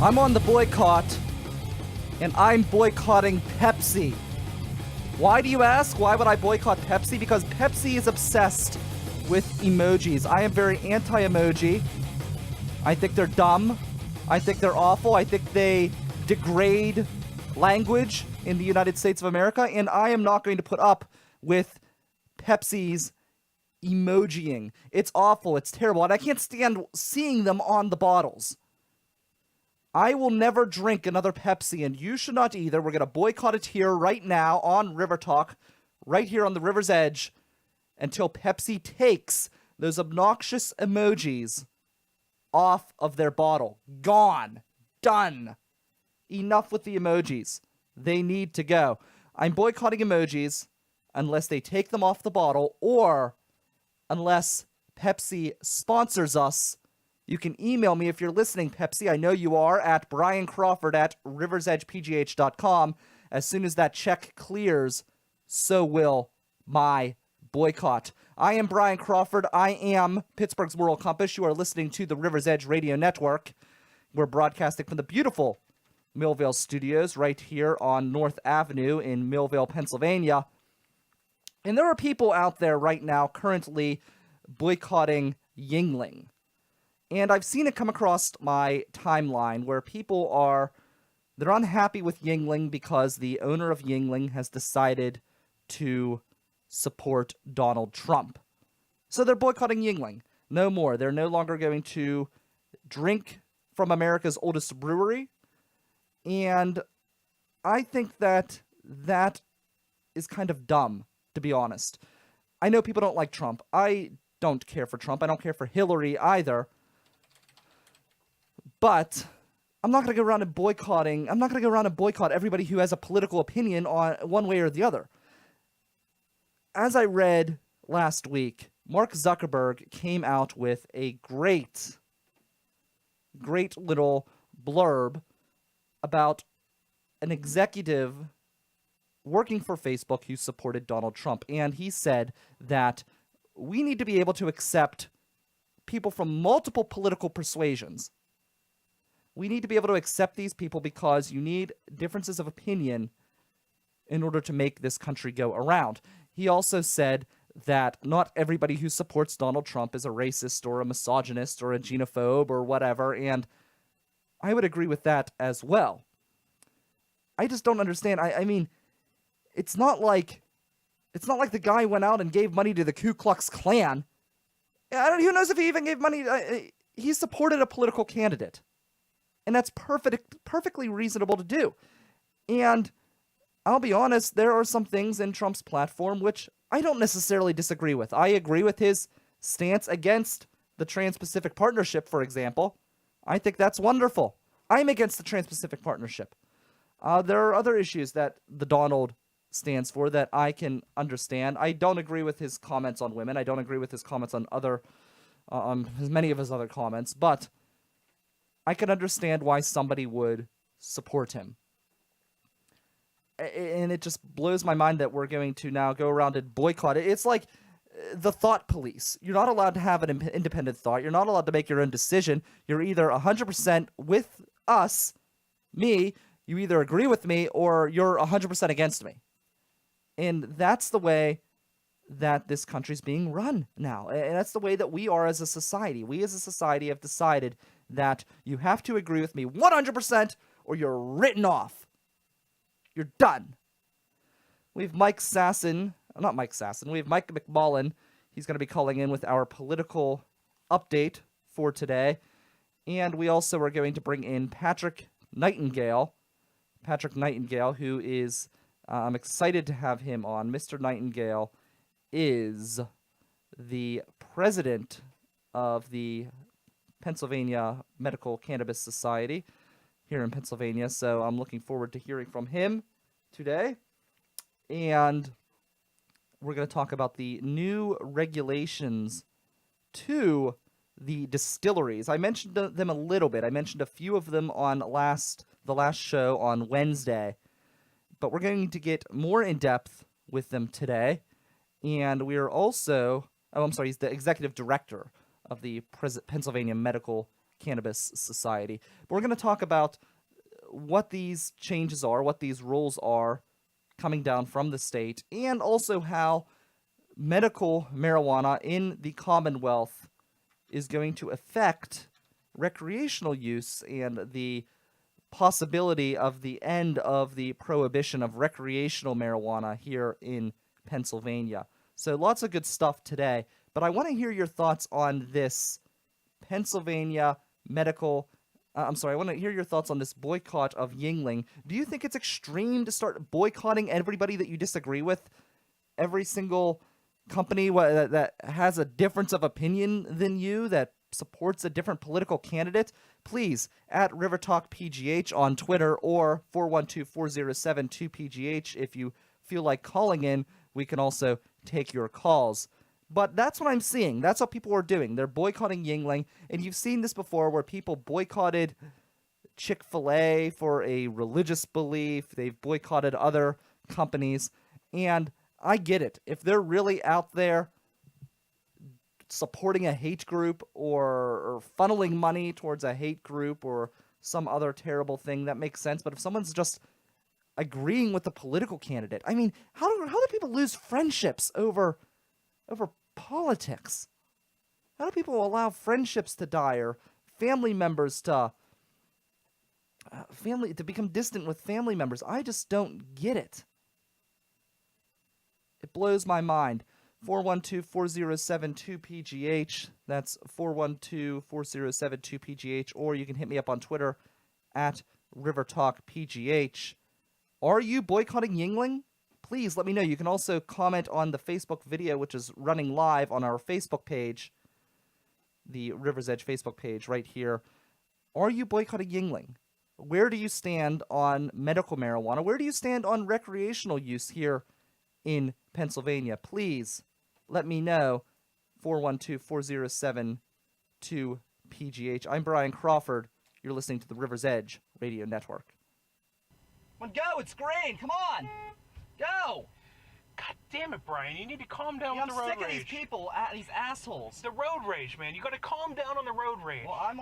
I'm on the boycott, and I'm boycotting Pepsi. Why do you ask? Why would I boycott Pepsi? Because Pepsi is obsessed with emojis. I am very anti-emoji. I think they're dumb. I think they're awful. I think they degrade language in the United States of America, and I am not going to put up with Pepsi's emojiing. It's awful. It's terrible, and I can't stand seeing them on the bottles. I will never drink another Pepsi, and you should not either. We're going to boycott it here right now on River Talk, right here on the river's edge, until Pepsi takes those obnoxious emojis off of their bottle. Gone. Done. Enough with the emojis. They need to go. I'm boycotting emojis unless they take them off the bottle or unless Pepsi sponsors us. You can email me if you're listening, Pepsi. I know you are, at Brian Crawford at riversedgepgh.com. As soon as that check clears, so will my boycott. I am Brian Crawford. I am Pittsburgh's Moral Compass. You are listening to the River's Edge Radio Network. We're broadcasting from the beautiful Millvale Studios right here on North Avenue in Millvale, Pennsylvania. And there are people out there right now currently boycotting Yuengling. And I've seen it come across my timeline where people they're unhappy with Yuengling because the owner of Yuengling has decided to support Donald Trump. So they're boycotting Yuengling. No more. They're no longer going to drink from America's oldest brewery. And I think that is kind of dumb, to be honest. I know people don't like Trump. I don't care for Trump. I don't care for Hillary either. But I'm not going to go around and boycotting. I'm not going to go around and boycott everybody who has a political opinion on one way or the other. As I read last week, Mark Zuckerberg came out with a great little blurb about an executive working for Facebook who supported Donald Trump. And he said that we need to be able to accept people from multiple political persuasions. We need to be able to accept these people because you need differences of opinion in order to make this country go around. He also said that not everybody who supports Donald Trump is a racist or a misogynist or a xenophobe or whatever, and I would agree with that as well. I just don't understand. I mean, it's not like the guy went out and gave money to the Ku Klux Klan. Who knows if he even gave money? He supported a political candidate. And that's perfectly reasonable to do. And I'll be honest, there are some things in Trump's platform which I don't necessarily disagree with. I agree with his stance against the Trans-Pacific Partnership, for example. I think that's wonderful. I'm against the Trans-Pacific Partnership. There are other issues that the Donald stands for that I can understand. I don't agree with his comments on women. I don't agree with his comments on many of his other comments, but I can understand why somebody would support him. And it just blows my mind that we're going to now go around and boycott it. It's like the thought police. You're not allowed to have an independent thought. You're not allowed to make your own decision. You're either 100% with us, me, you either agree with me, or you're 100% against me. And that's the way that this country's being run now. And that's the way that we are as a society. We as a society have decided that you have to agree with me 100% or you're written off. You're done. We have Mike McMullen. He's going to be calling in with our political update for today. And we also are going to bring in Patrick Nightingale. Who is, I'm excited to have him on. Mr. Nightingale is the president of the Pennsylvania Medical Cannabis Society here in Pennsylvania, so I'm looking forward to hearing from him today. And we're going to talk about the new regulations to the distilleries. I mentioned them a little bit. I mentioned a few of them on the last show on Wednesday, but we're going to get more in depth with them today. And we are also, he's the executive director of the Pennsylvania Medical Cannabis Society. But we're going to talk about what these changes are, what these rules are coming down from the state, and also how medical marijuana in the Commonwealth is going to affect recreational use and the possibility of the end of the prohibition of recreational marijuana here in Pennsylvania. So lots of good stuff today, but I want to hear your thoughts on this Pennsylvania Medical I want to hear your thoughts on this boycott of Yuengling. Do you think it's extreme to start boycotting everybody that you disagree with? Every single company that has a difference of opinion than you, that supports a different political candidate? Please, at River Talk PGH on Twitter or 412-407-2PGH. If you feel like calling in, we can also take your calls. But that's what I'm seeing. That's what people are doing. They're boycotting Yuengling, and you've seen this before where people boycotted Chick-fil-A for a religious belief. They've boycotted other companies, and I get it. If they're really out there supporting a hate group or funneling money towards a hate group or some other terrible thing, that makes sense. But if someone's just agreeing with the political candidate, I mean, how do people lose friendships over politics? How do people allow friendships to die or family members to become distant with family members? I just don't get it. It blows my mind. 412-407-2PGH. That's 412-407-2PGH. Or you can hit me up on Twitter at RiverTalkPGH. Are you boycotting Yuengling? Please let me know. You can also comment on the Facebook video, which is running live on our Facebook page, the River's Edge Facebook page right here. Are you boycotting Yuengling? Where do you stand on medical marijuana? Where do you stand on recreational use here in Pennsylvania? Please let me know. 412-407-2PGH. I'm Brian Crawford. You're listening to the River's Edge Radio Network. Come on, go! It's green! Come on! Go! God damn it, Brian. You need to calm down with the road rage. I'm sick of these people, these assholes. The road rage, man. You gotta calm down on the road rage. Well, I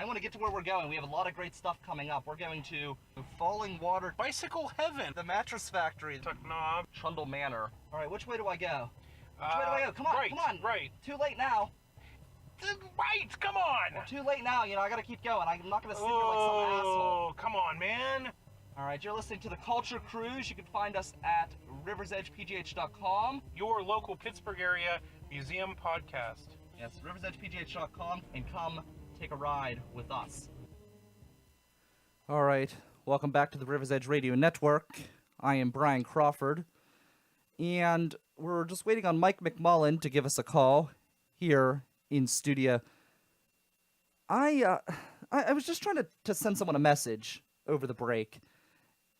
want to get to where we're going. We have a lot of great stuff coming up. We're going to Falling Water, Bicycle Heaven, the Mattress Factory, Tuck Knob, Trundle Manor. All right, which way do I go? Which way do I go? Come on, right, come on. Right. Too late now. Right, come on. Well, too late now. You know, I gotta keep going. I'm not gonna sit here like some asshole. Oh, come on, man. All right, you're listening to the Culture Cruise. You can find us at riversedgepgh.com. Your local Pittsburgh area museum podcast. Yes, riversedgepgh.com, and come take a ride with us. All right, welcome back to the River's Edge Radio Network. I am Brian Crawford, and we're just waiting on Mike McMullen to give us a call here in studio. I was just trying to send someone a message over the break,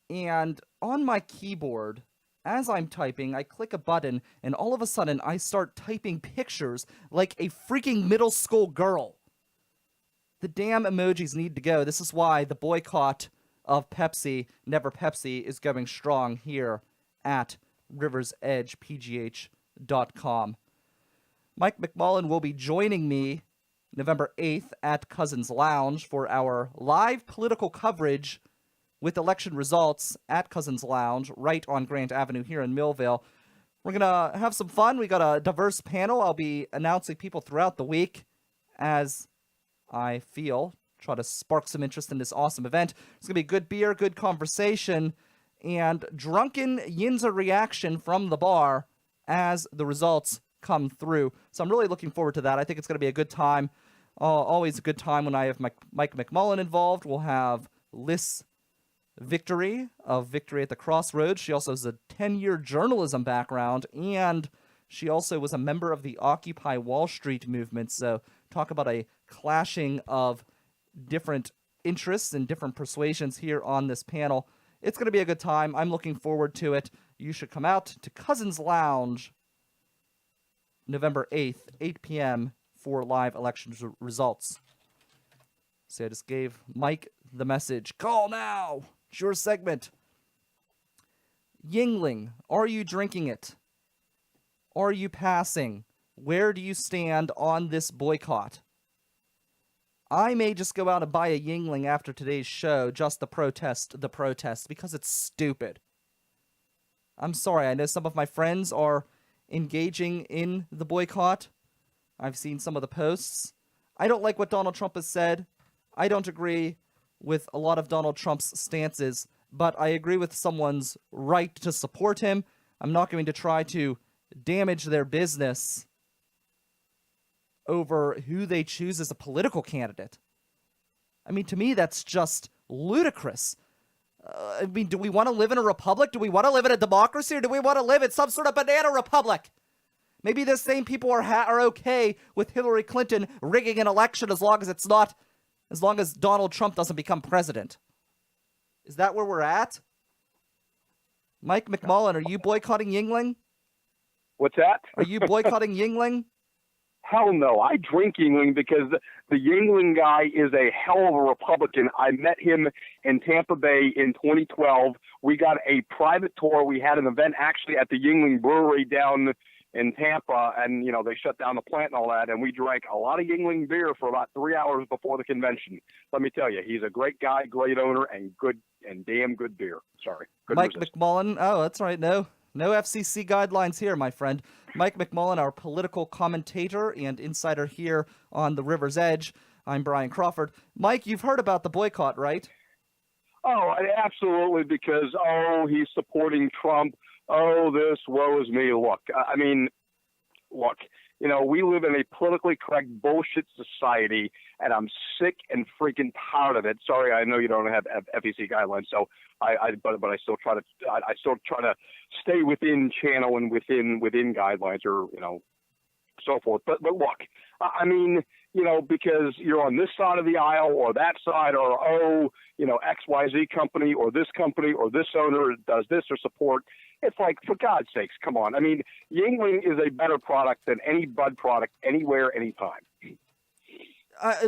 and on my keyboard, as I'm typing, I click a button, and all of a sudden, I start typing pictures like a freaking middle school girl. The damn emojis need to go. This is why the boycott of Pepsi, Never Pepsi, is going strong here at riversedgepgh.com. Mike McMullen will be joining me November 8th at Cousins Lounge for our live political coverage with election results at Cousins Lounge right on Grant Avenue here in Millville. We're going to have some fun. We got a diverse panel. I'll be announcing people throughout the week as I try to spark some interest in this awesome event. It's going to be good beer, good conversation, and drunken Yinza reaction from the bar as the results come through. So I'm really looking forward to that. I think it's going to be a good time. Always a good time when I have Mike McMullen involved. We'll have Liz Victory of Victory at the Crossroads. She also has a 10-year journalism background, and she also was a member of the Occupy Wall Street movement. So talk about a clashing of different interests and different persuasions here on this panel. It's going to be a good time. I'm looking forward to it. You should come out to Cousins Lounge November 8th, 8 p.m. for live election results. So I just gave Mike the message. Call now! It's your segment. Yuengling, are you drinking it? Are you passing? Where do you stand on this boycott? I may just go out and buy a Yuengling after today's show just to protest because it's stupid. I'm sorry, I know some of my friends are engaging in the boycott. I've seen some of the posts. I don't like what Donald Trump has said. I don't agree with a lot of Donald Trump's stances, but I agree with someone's right to support him. I'm not going to try to damage their business over who they choose as a political candidate. I mean, to me, that's just ludicrous. I mean, do we want to live in a republic? Do we want to live in a democracy? Or do we want to live in some sort of banana republic? Maybe the same people are okay with Hillary Clinton rigging an election as long as Donald Trump doesn't become president. Is that where we're at? Mike McMullen, are you boycotting Yuengling? What's that? Are you boycotting Yuengling? Hell no. I drink Yuengling because the Yuengling guy is a hell of a Republican. I met him in Tampa Bay in 2012. We got a private tour. We had an event actually at the Yuengling Brewery down in Tampa, and, you know, they shut down the plant and all that, and we drank a lot of Yuengling beer for about 3 hours before the convention. Let me tell you, he's a great guy, great owner, and damn good beer. Sorry. Mike McMullen. Oh, that's right. No FCC guidelines here, my friend. Mike McMullen, our political commentator and insider here on the River's Edge. I'm Brian Crawford. Mike, you've heard about the boycott, right? Oh, absolutely, because, he's supporting Trump. Oh, this, woe is me. Look, you know, we live in a politically correct bullshit society, and I'm sick and freaking tired of it. Sorry, I know you don't have FEC guidelines, so but I still try to stay within channel and within guidelines, or, you know, so forth. But look, I mean, you know, because you're on this side of the aisle or that side, or, you know, XYZ company or this owner does this or support. It's like, for God's sakes, come on. I mean, Yuengling is a better product than any bud product anywhere, anytime.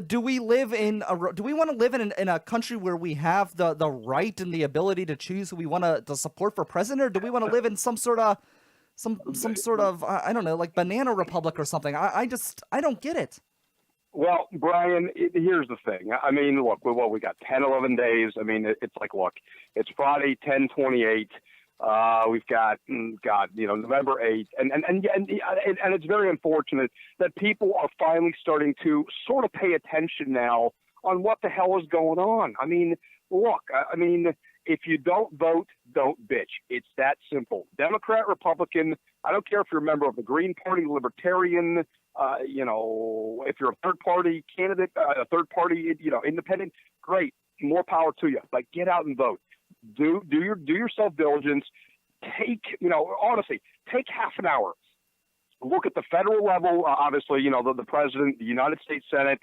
Do we want to live in a country where we have the right and the ability to choose who we want to support for president, or do we want to live in some sort of I don't know, like banana republic or something? I don't get it. Well, Brian, here's the thing. I mean, look, we got 10, 11 days. I mean, it's like, look, it's Friday, 10/28. We've got, you know, November 8th, and it's very unfortunate that people are finally starting to sort of pay attention now on what the hell is going on. I mean, look, if you don't vote, don't bitch. It's that simple. Democrat, Republican, I don't care if you're a member of the Green Party, Libertarian, you know, if you're a third party candidate, a third party, you know, independent, great, more power to you. But get out and vote. Do your self diligence. Take, you know, honestly, take half an hour. Look at the federal level. Obviously, you know, the president, the United States Senate,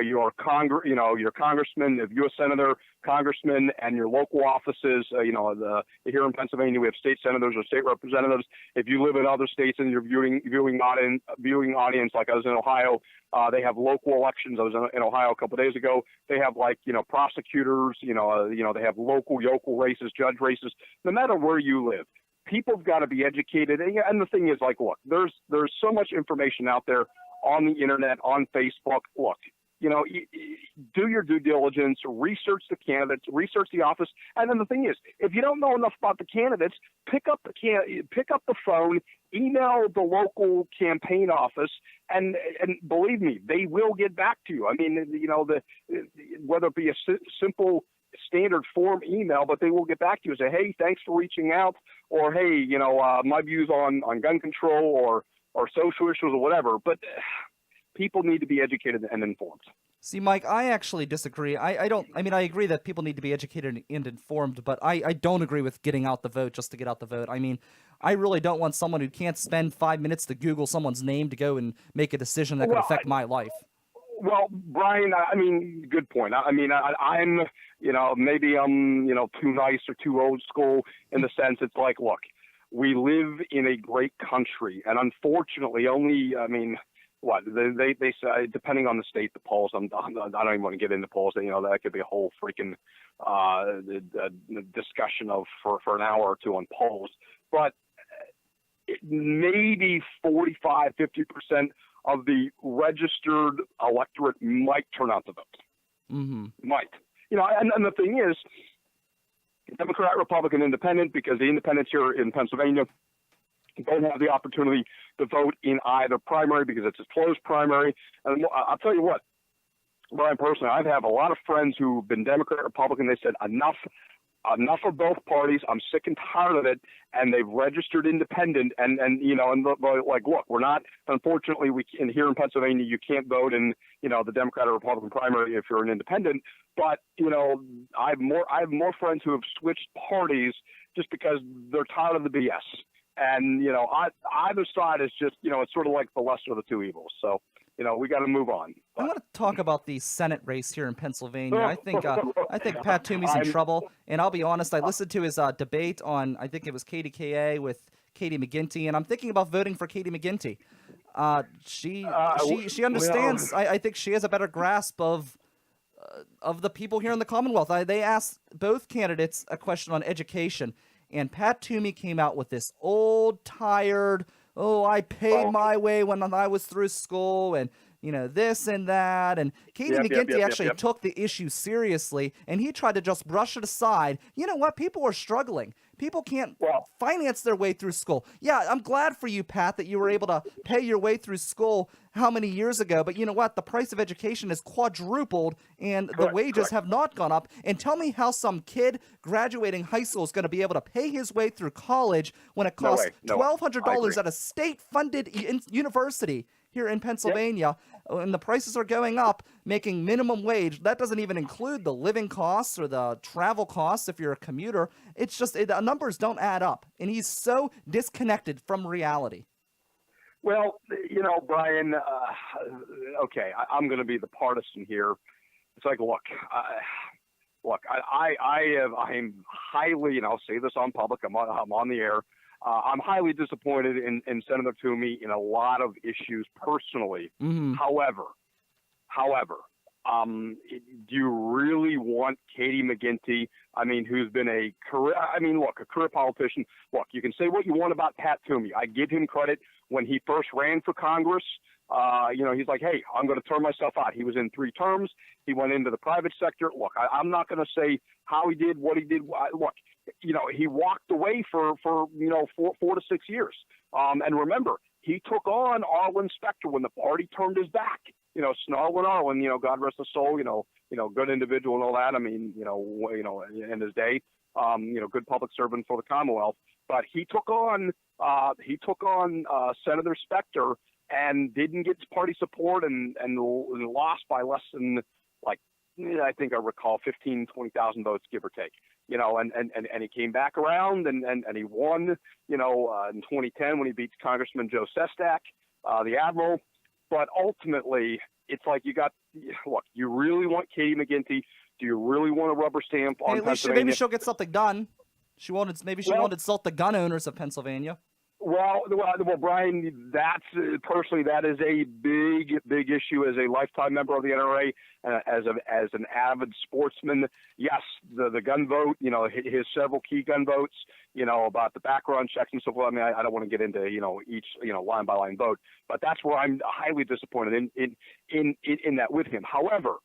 your congressman, the U.S. senator, congressman, and your local offices. You know, here in Pennsylvania, we have state senators or state representatives. If you live in other states and you're viewing audience, like I was in Ohio, they have local elections. I was in Ohio a couple of days ago. They have, like, you know, prosecutors. You know, they have local races, judge races. No matter where you live, people have got to be educated. And the thing is, like, look, there's so much information out there on the internet, on Facebook. Look, you know, do your due diligence, research the candidates, research the office. And then the thing is, if you don't know enough about the candidates, pick up the phone, email the local campaign office, and believe me, they will get back to you. I mean, you know, whether it be a simple standard form email, but they will get back to you and say, hey, thanks for reaching out, or hey, you know, my views on gun control or social issues or whatever. But people need to be educated and informed. See, Mike, I actually disagree. I agree that people need to be educated and informed, but I don't agree with getting out the vote just to get out the vote. I mean, I really don't want someone who can't spend 5 minutes to Google someone's name to go and make a decision that could affect my life. Well, Brian, I mean, good point. I mean, I'm, you know, maybe I'm, you know, too nice or too old school in the sense it's like, look, we live in a great country, and unfortunately only, I mean, what, they say, depending on the state, the polls, I don't even want to get into polls, you know, that could be a whole freaking discussion for an hour or two on polls, but maybe 45-50% of the registered electorate might turn out to vote. Mm-hmm. Might. And the thing is, Democrat, Republican, Independent, because the independents here in Pennsylvania don't have the opportunity to vote in either primary because it's a closed primary. And I'll tell you what, Brian, personally, I have a lot of friends who've been Democrat, Republican. They said enough of both parties. I'm sick and tired of it, and they've registered independent. Like, look, we're not. Unfortunately, here in Pennsylvania, you can't vote in the Democrat or Republican primary if you're an independent. But I have more friends who have switched parties just because they're tired of the BS. And either side is just it's sort of like the lesser of the two evils. So. We got to move on. I want to talk about the Senate race here in Pennsylvania. I think Pat Toomey's in trouble, and I'll be honest. I listened to his debate on, I think it was KDKA with Katie McGinty, and I'm thinking about voting for Katie McGinty. She understands. I think she has a better grasp of the people here in the Commonwealth. They asked both candidates a question on education, and Pat Toomey came out with this old, tired. Oh, I paid my way when I was through school, and this and that. And Katie McGinty actually took the issue seriously, and he tried to just brush it aside. You know what? People are struggling. People can't finance their way through school. Yeah, I'm glad for you, Pat, that you were able to pay your way through school how many years ago. But you know what? The price of education has quadrupled, and the wages have not gone up. And tell me how some kid graduating high school is going to be able to pay his way through college when it costs $1,200 at a state-funded university here in Pennsylvania, and the prices are going up, making minimum wage. That doesn't even include the living costs or the travel costs if you're a commuter. It's just the numbers don't add up, and he's so disconnected from reality. Well, Brian, okay, I'm going to be the partisan here. It's like, look, I'm highly, and I'll say this on public, I'm on the air, I'm highly disappointed in Senator Toomey in a lot of issues personally. Mm-hmm. However, do you really want Katie McGinty, who's been a career politician? Look, you can say what you want about Pat Toomey. I give him credit when he first ran for Congress. He's like, hey, I'm going to turn myself out. He was in 3 terms. He went into the private sector. Look, I'm not going to say how he did, what he did. Look, he walked away for 4 to 6 years. And remember, he took on Arlen Specter when the party turned his back. Snarlin Arlen, God rest his soul, good individual and all that. In his day, good public servant for the Commonwealth. But he took on Senator Specter and didn't get party support and lost by less than, I think I recall 20,000 votes, give or take. And he came back around and he won, in 2010 when he beat Congressman Joe Sestak, the Admiral. But ultimately, it's like you really want Katie McGinty? Do you really want a rubber stamp on Pennsylvania? Maybe she'll get something done. She won't insult the gun owners of Pennsylvania. Well, Brian, that is a big issue as a lifetime member of the NRA, as an avid sportsman. Yes, the gun vote, his several key gun votes, about the background checks and so forth. I don't want to get into, each, line by line vote, but that's where I'm highly disappointed in that with him. However,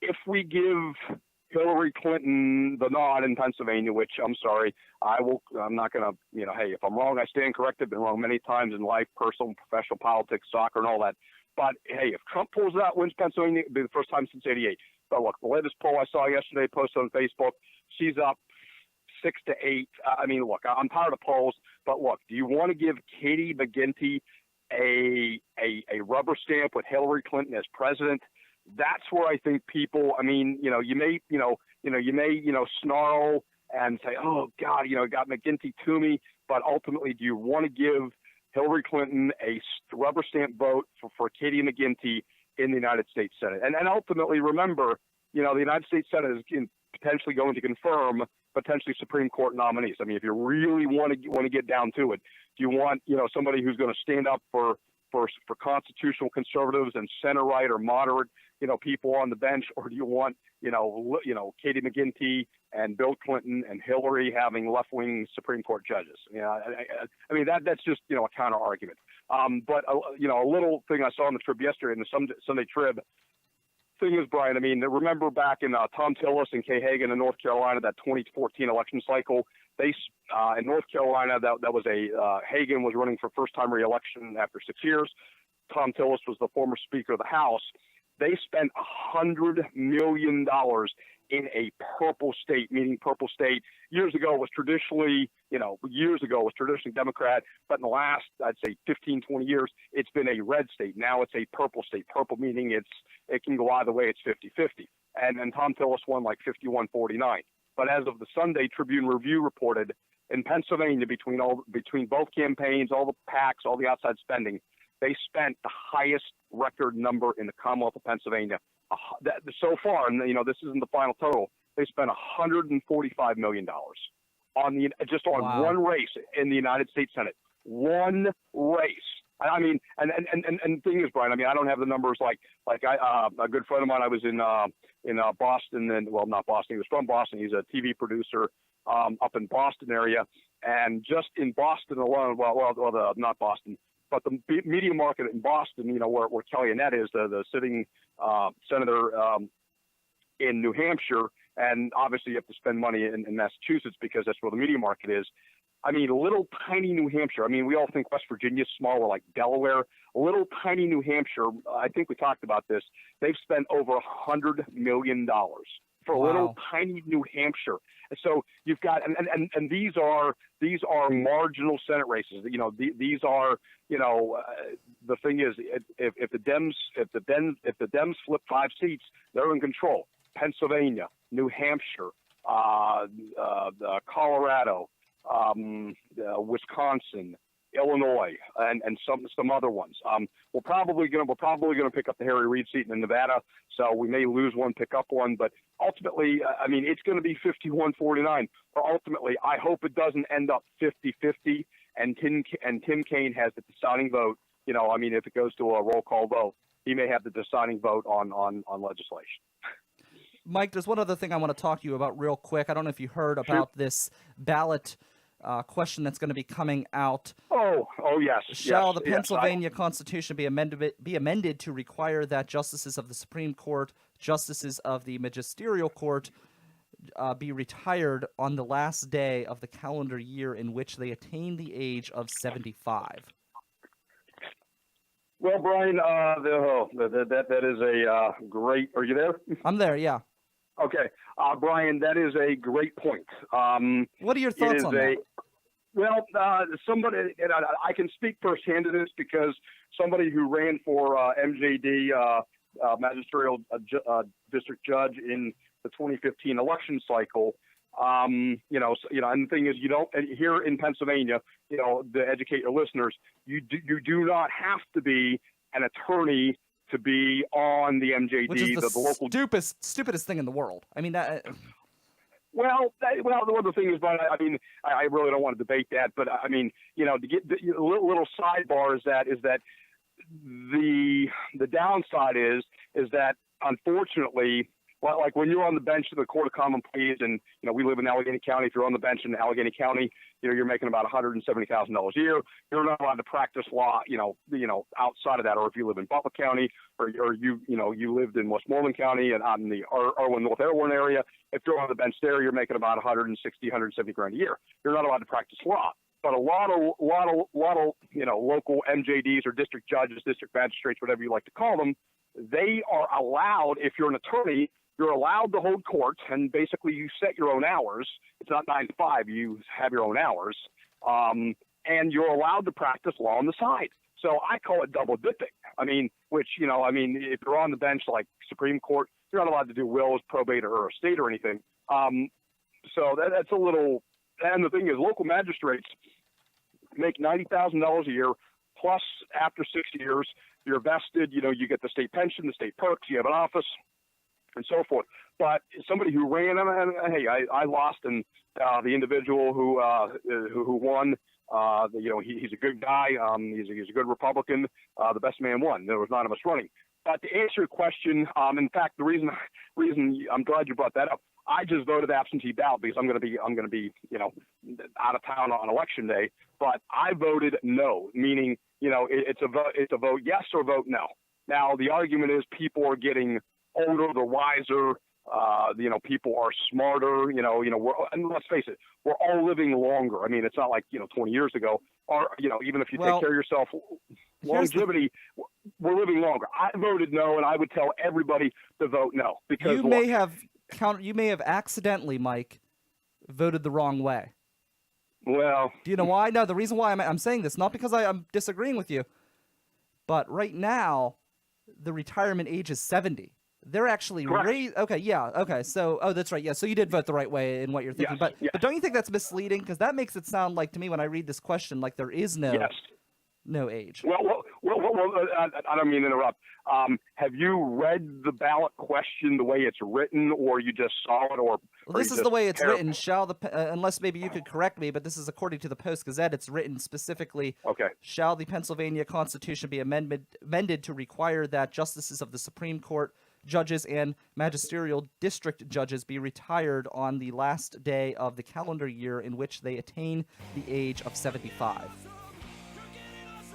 if we give Hillary Clinton the nod in Pennsylvania, which I'm sorry, I'm not going to, hey, if I'm wrong, I stand corrected. Been wrong many times in life, personal, professional, politics, soccer, and all that. But hey, if Trump pulls it out, wins Pennsylvania, it'll be the first time since '88. But look, the latest poll I saw yesterday, posted on Facebook, she's up 6 to 8. Look, I'm tired of polls, but look, do you want to give Katie McGinty a rubber stamp with Hillary Clinton as president? That's where I think people, you may snarl and say, oh God, got McGinty Toomey, but ultimately, do you want to give Hillary Clinton a rubber stamp vote for Katie McGinty in the United States Senate? And ultimately, remember, the United States Senate is potentially going to confirm potentially Supreme Court nominees. If you really want to get down to it, do you want, somebody who's going to stand up for constitutional conservatives and center right or moderate, people on the bench, or do you want, Katie McGinty and Bill Clinton and Hillary having left-wing Supreme Court judges? That's just, a counter argument. But a little thing I saw in the Trib yesterday, in the Sunday Trib. Thing is, Brian, I mean, remember back in Tom Tillis and Kay Hagan in North Carolina, that 2014 election cycle, they in North Carolina, that was Hagan was running for first-time re-election after 6 years. Tom Tillis was the former Speaker of the House. They spent $100 million in a purple state, meaning purple state. Years ago was traditionally Democrat, but in the last, I'd say 15, 20 years, it's been a red state. Now it's a purple state. Purple meaning it can go either way. It's 50-50. And Tom Tillis won like 51-49. But as of the Sunday Tribune Review reported, in Pennsylvania, between both campaigns, all the PACs, all the outside spending, they spent the highest record number in the Commonwealth of Pennsylvania. So far, and this isn't the final total, they spent $145 million on Wow. one race in the United States Senate. One race. I mean, and the thing is, Brian, I mean, I don't have the numbers like a good friend of mine. I was in Boston, and well, not Boston. He was from Boston. He's a TV producer up in Boston area, and just in Boston alone, not Boston, but the media market in Boston, where Kelly Annett is, the sitting senator in New Hampshire, and obviously you have to spend money in Massachusetts because that's where the media market is. I mean, little tiny New Hampshire. I mean, we all think West Virginia's small, or like Delaware. Little tiny New Hampshire, I think we talked about this, they've spent over $100 million for Wow. little tiny New Hampshire. So you've got, and these are marginal Senate races. These are, the thing is, if the Dems flip 5 seats, they're in control. Pennsylvania, New Hampshire, Colorado, Wisconsin, Illinois, and some other ones. We're probably gonna pick up the Harry Reid seat in Nevada, so we may lose one, pick up one, but ultimately, I mean, it's going to be 51-49. But ultimately, I hope it doesn't end up 50-50, and Tim Kaine has the deciding vote. I mean, if it goes to a roll call vote, he may have the deciding vote on legislation. Mike, there's one other thing I want to talk to you about real quick. I don't know if you heard about this ballot question that's going to be coming out. Oh, yes. Shall the yes, Pennsylvania Constitution be amended to require that justices of the Supreme Court, justices of the Magisterial Court, be retired on the last day of the calendar year in which they attain the age of 75? Well, Brian, that is a great. Are you there? I'm there, yeah. Okay, Brian, that is a great point. What are your thoughts on that? Well, somebody, and I can speak firsthand to this because somebody who ran for MJD, magisterial district judge in the 2015 election cycle. And the thing is, here in Pennsylvania, to educate your listeners, you do not have to be an attorney to be on the MJD, Which is the local stupidest thing in the world. I mean that. Well, the other thing is, but I mean, I really don't want to debate that, but I mean, to get the little sidebar is that the downside is that unfortunately, like when you're on the bench of the Court of Common Pleas, and we live in Allegheny County. If you're on the bench in Allegheny County, you're making about $170,000 a year. You're not allowed to practice law, outside of that. Or if you live in Butler County, or you lived in Westmoreland County and out in the Irwin, North Irwin area, if you're on the bench there, you're making about $160,000, $170,000 a year. You're not allowed to practice law. But a lot of local MJDs or district judges, district magistrates, whatever you like to call them, they are allowed, if you're an attorney, you're allowed to hold court, and basically you set your own hours. It's not 9 to 5. You have your own hours, and you're allowed to practice law on the side. So I call it double dipping. I mean, if you're on the bench like Supreme Court, you're not allowed to do wills, probate, or estate or anything. So that's a little. And the thing is, local magistrates make $90,000 a year, plus after 6 years, you're vested. You get the state pension, the state perks, you have an office, and so forth. But somebody who ran, hey, I lost, and the individual who won, he's a good guy. He's a good Republican. The best man won. There was none of us running. But to answer your question, in fact, the reason I'm glad you brought that up. I just voted absentee ballot because I'm going to be out of town on election day. But I voted no, meaning it's a vote yes or vote no. Now, the argument is people are getting older, they're wiser, people are smarter, and let's face it, we're all living longer. I mean, it's not like, 20 years ago, or, even if you take care of yourself, longevity, we're living longer. I voted no, and I would tell everybody to vote no. Because you may have accidentally, Mike, voted the wrong way. Well, do you know why? No, the reason why I'm saying this, not because I'm disagreeing with you, but right now, the retirement age is 70. They're actually raised. Okay, yeah. Okay, so that's right. Yeah, so you did vote the right way in what you're thinking. Yes, but don't you think that's misleading? Because that makes it sound like, to me, when I read this question, like there is no age. Well, I don't mean to interrupt. Have you read the ballot question the way it's written, or you just saw it, or this is the way it's written? Unless maybe you could correct me, but this is according to the Post-Gazette. It's written specifically. Okay. Shall the Pennsylvania Constitution be amended to require that justices of the Supreme Court, judges, and magisterial district judges be retired on the last day of the calendar year in which they attain the age of 75?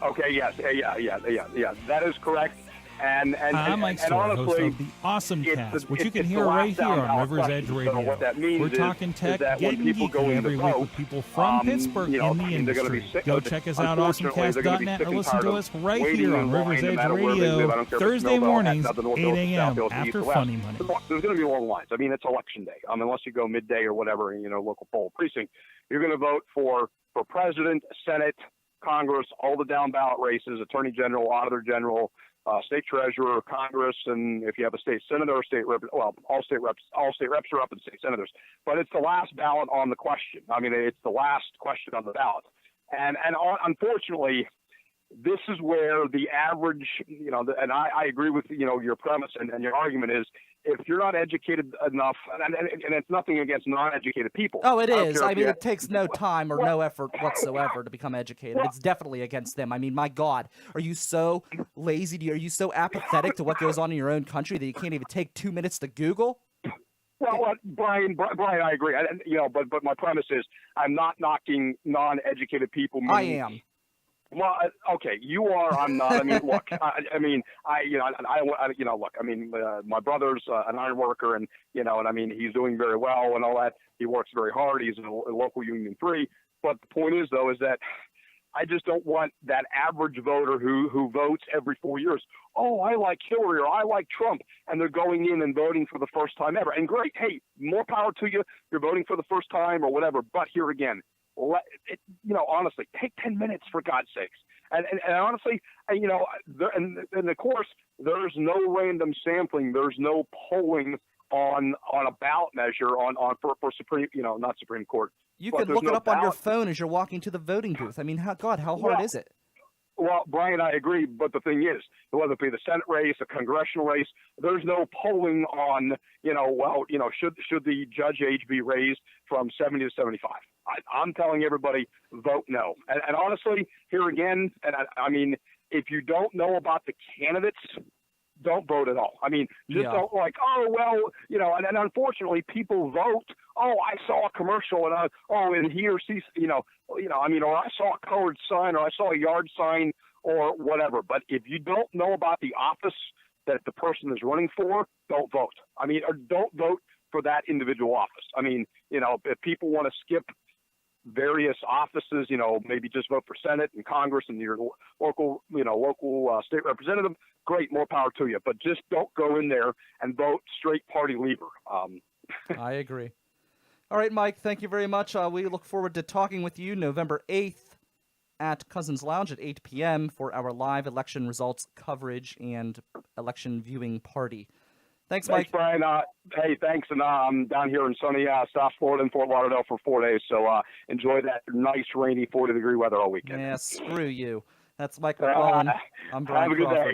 Okay. Yes. Yeah. That is correct. And I'm Mike Storr, host of the Awesome Cast, which you can hear right here on River's Edge Radio. So what that means We're talking tech, getting geeky every week with people from Pittsburgh in the industry. Go check us out, awesomecast.net, or listen to us right here on River's Edge Radio, Thursday mornings, 8 a.m. after Funny Money. There's going to be long lines. I mean, it's election day. Unless you go midday or whatever, local poll precinct, you're going to vote for president, Senate, Congress, all the down ballot races, Attorney General, Auditor General, state treasurer, Congress, and if you have a state senator or state rep, well, all state reps are up and state senators. But it's the last ballot on the question. I mean, it's the last question on the ballot. And unfortunately, this is where the average, and I agree with, your premise and your argument is, if you're not educated enough, and it's nothing against non-educated people. Oh, it is. I mean, it takes no time or no effort whatsoever to become educated. It's definitely against them. I mean, my God, are you so lazy? Are you so apathetic to what goes on in your own country that you can't even take 2 minutes to Google? Well, Brian, I agree. But my premise is, I'm not knocking non-educated people. I am. Well, okay, you are. I'm not. I mean, look. Look. I mean, my brother's an iron worker, and I mean, he's doing very well and all that. He works very hard. He's in a local Union 3. But the point is, though, is that I just don't want that average voter who votes every 4 years. Oh, I like Hillary or I like Trump, and they're going in and voting for the first time ever. And great, hey, more power to you. You're voting for the first time or whatever. But here again. Honestly, take 10 minutes for God's sakes. And honestly, and of course, there's no random sampling. There's no polling on a ballot measure for Supreme, not Supreme Court. You could look it up on your phone as you're walking to the voting booth. I mean, how hard is it? Well, Brian, I agree, but the thing is, whether it be the Senate race, a congressional race, there's no polling on, should the judge age be raised from 70 to 75? I'm telling everybody, vote no. And honestly, here again, I mean, if you don't know about the candidates, don't vote at all. I mean, just don't and unfortunately, people vote. Oh, I saw a commercial, and he or she, or I saw a colored sign, or I saw a yard sign, or whatever. But if you don't know about the office that the person is running for, don't vote. I mean, or don't vote for that individual office. I mean, if people want to skip various offices, maybe just vote for Senate and Congress and your local state representative, great, more power to you. But just don't go in there and vote straight party leaver. I agree. All right, Mike, thank you very much. We look forward to talking with you November 8th at Cousins Lounge at 8 p.m. for our live election results coverage and election viewing party. Thanks, Mike. Thanks, Brian. Hey, thanks. And I'm down here in sunny South Florida and Fort Lauderdale for 4 days. So enjoy that nice, rainy 40-degree weather all weekend. Yeah, screw you. That's Mike McMullen. I'm Brian Crawford. Have a good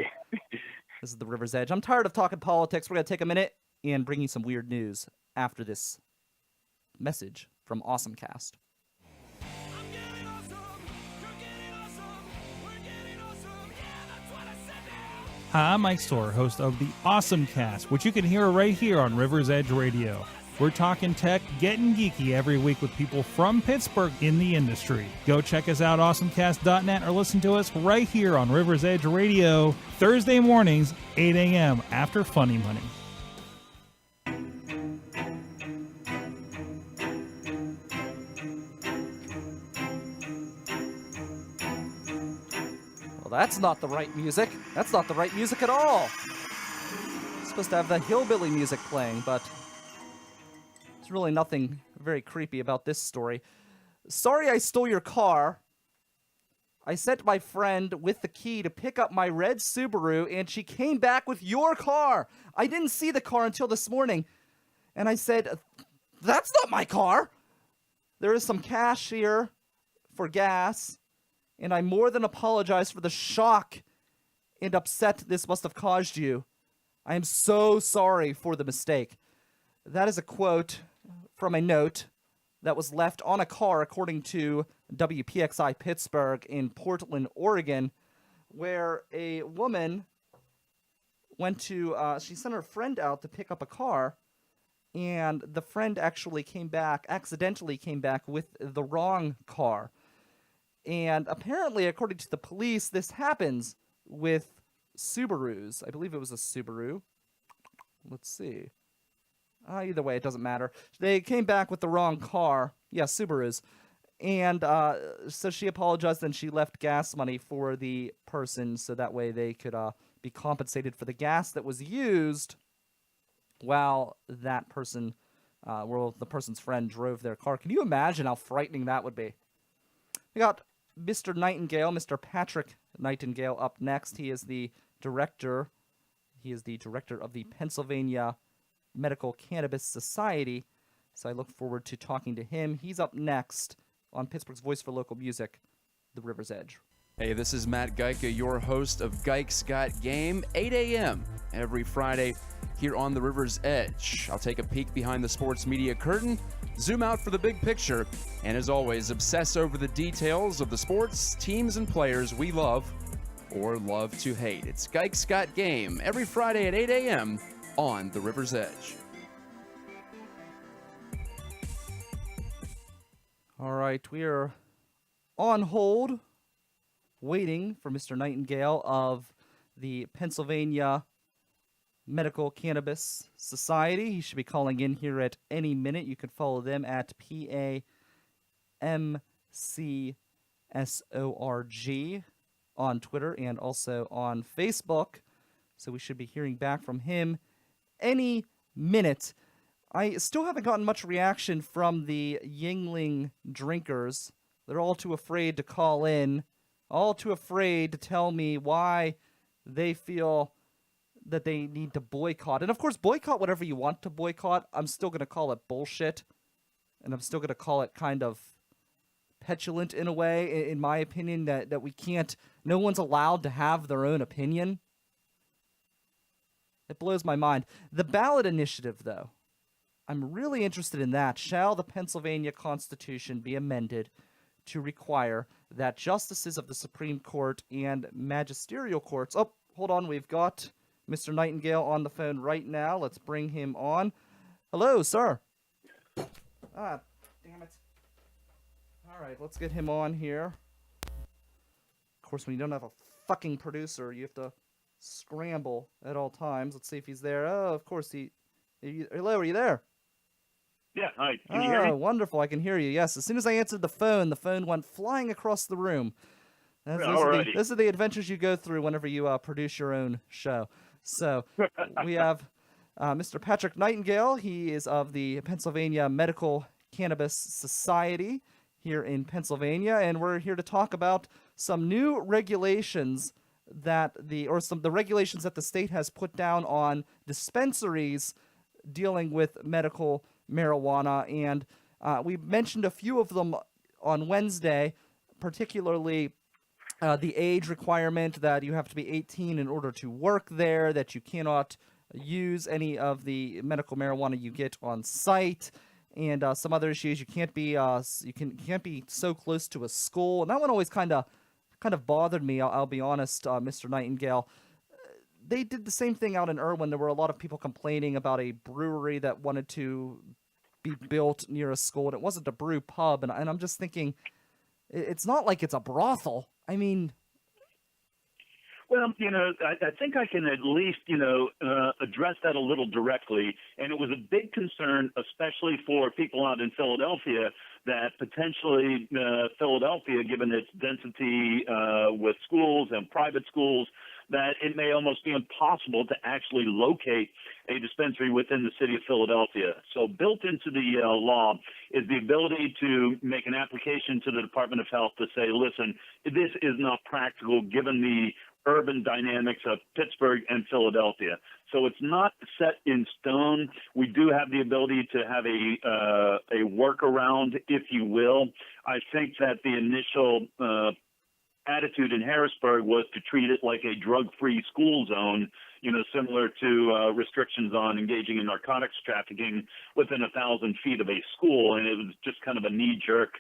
day. This is the River's Edge. I'm tired of talking politics. We're going to take a minute and bring you some weird news after this message from Awesome Cast. Hi, I'm Mike Storr, host of the Awesome Cast, which you can hear right here on River's Edge Radio. We're talking tech, getting geeky every week with people from Pittsburgh in the industry. Go check us out, awesomecast.net, or listen to us right here on River's Edge Radio, Thursday mornings, 8 a.m. after Funny Money. That's not the right music. That's not the right music at all. It's supposed to have the hillbilly music playing, but there's really nothing very creepy about this story. Sorry I stole your car. I sent my friend with the key to pick up my red Subaru, and she came back with your car. I didn't see the car until this morning, and I said, that's not my car. There is some cash here for gas, and I more than apologize for the shock and upset this must have caused you. I am so sorry for the mistake. That is a quote from a note that was left on a car, according to WPXI Pittsburgh in Portland, Oregon, where a woman went to, she sent her friend out to pick up a car, and the friend actually accidentally came back with the wrong car. And apparently, according to the police, this happens with Subarus. I believe it was a Subaru. Let's see. Either way, it doesn't matter. They came back with the wrong car. Yeah, Subarus. And so she apologized, and she left gas money for the person so that way they could be compensated for the gas that was used while that person, the person's friend drove their car. Can you imagine how frightening that would be? We got Mr. Nightingale, Mr. Patrick Nightingale up next. He is the director. He is the director of the Pennsylvania Medical Cannabis Society. So I look forward to talking to him. He's up next on Pittsburgh's Voice for Local Music, The River's Edge. Hey, this is Matt Geika, your host of Geik's Got Game, 8 a.m. every Friday here on The River's Edge. I'll take a peek behind the sports media curtain, zoom out for the big picture, and as always, obsess over the details of the sports, teams, and players we love or love to hate. It's Geik's Got Game every Friday at 8 a.m. on The River's Edge. All right, we are on hold, waiting for Mr. Nightingale of the Pennsylvania Medical Cannabis Society. He should be calling in here at any minute. You can follow them at PAMCSORG on Twitter and also on Facebook. So we should be hearing back from him any minute. I still haven't gotten much reaction from the Yuengling drinkers. They're all too afraid to call in, all too afraid to tell me why they feel that they need to boycott. And of course, boycott whatever you want to boycott. I'm still going to call it bullshit. And I'm still going to call it kind of petulant in a way, in my opinion, that we can't, no one's allowed to have their own opinion. It blows my mind. The ballot initiative, though, I'm really interested in that. Shall the Pennsylvania Constitution be amended to require that justices of the Supreme Court and magisterial courts... Oh, hold on, we've got Mr. Nightingale on the phone right now. Let's bring him on. Hello, sir. Ah, damn it. All right, let's get him on here. Of course, when you don't have a fucking producer, you have to scramble at all times. Let's see if he's there. Oh, of course, hello, are you there? Yeah, hi. Can you hear me? Oh, wonderful. I can hear you. Yes, as soon as I answered the phone went flying across the room. Those are the adventures you go through whenever you produce your own show. So we have Mr. Patrick Nightingale. He is of the Pennsylvania Medical Cannabis Society here in Pennsylvania, and we're here to talk about some new regulations the regulations that the state has put down on dispensaries dealing with medical marijuana, and we mentioned a few of them on Wednesday, particularly the age requirement that you have to be 18 in order to work there, that you cannot use any of the medical marijuana you get on site, and some other issues. You can't be can't be so close to a school, and that one always kind of bothered me. I'll be honest, Mr. Nightingale. They did the same thing out in Irwin. There were a lot of people complaining about a brewery that wanted to be built near a school, and it wasn't a brew pub, and I'm just thinking, it's not like it's a brothel. I mean... Well, I think I can at least, address that a little directly. And it was a big concern, especially for people out in Philadelphia, that potentially Philadelphia, given its density with schools and private schools, that it may almost be impossible to actually locate a dispensary within the city of Philadelphia. So built into the law is the ability to make an application to the Department of Health to say, listen, this is not practical given the urban dynamics of Pittsburgh and Philadelphia. So it's not set in stone. We do have the ability to have a workaround, if you will. I think that the initial attitude in Harrisburg was to treat it like a drug-free school zone, similar to restrictions on engaging in narcotics trafficking within 1,000 feet of a school. And it was just kind of a knee-jerk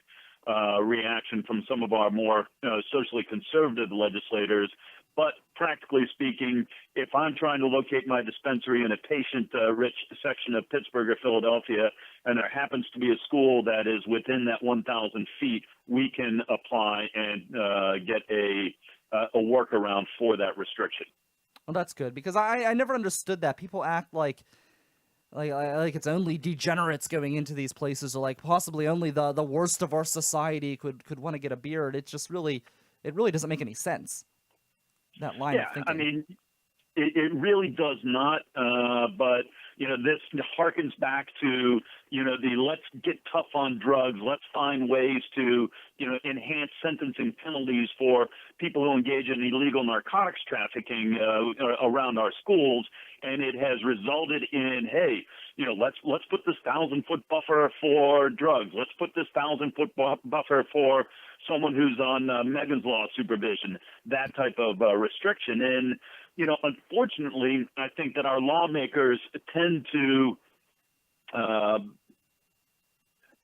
reaction from some of our more socially conservative legislators. But practically speaking, if I'm trying to locate my dispensary in a patient-rich section of Pittsburgh or Philadelphia, and there happens to be a school that is within that 1,000 feet, we can apply and get a workaround for that restriction. Well, that's good, because I never understood that. People act like it's only degenerates going into these places, or like possibly only the worst of our society could want to get a beer. And it really doesn't make any sense. That line of thinking. I mean, it really does not. But this harkens back to the let's get tough on drugs. Let's find ways to enhance sentencing penalties for people who engage in illegal narcotics trafficking around our schools. And it has resulted in, hey, let's put this 1,000-foot buffer for drugs. Let's put this 1,000-foot buffer for someone who's on Megan's Law supervision, that type of restriction. And, unfortunately, I think that our lawmakers tend to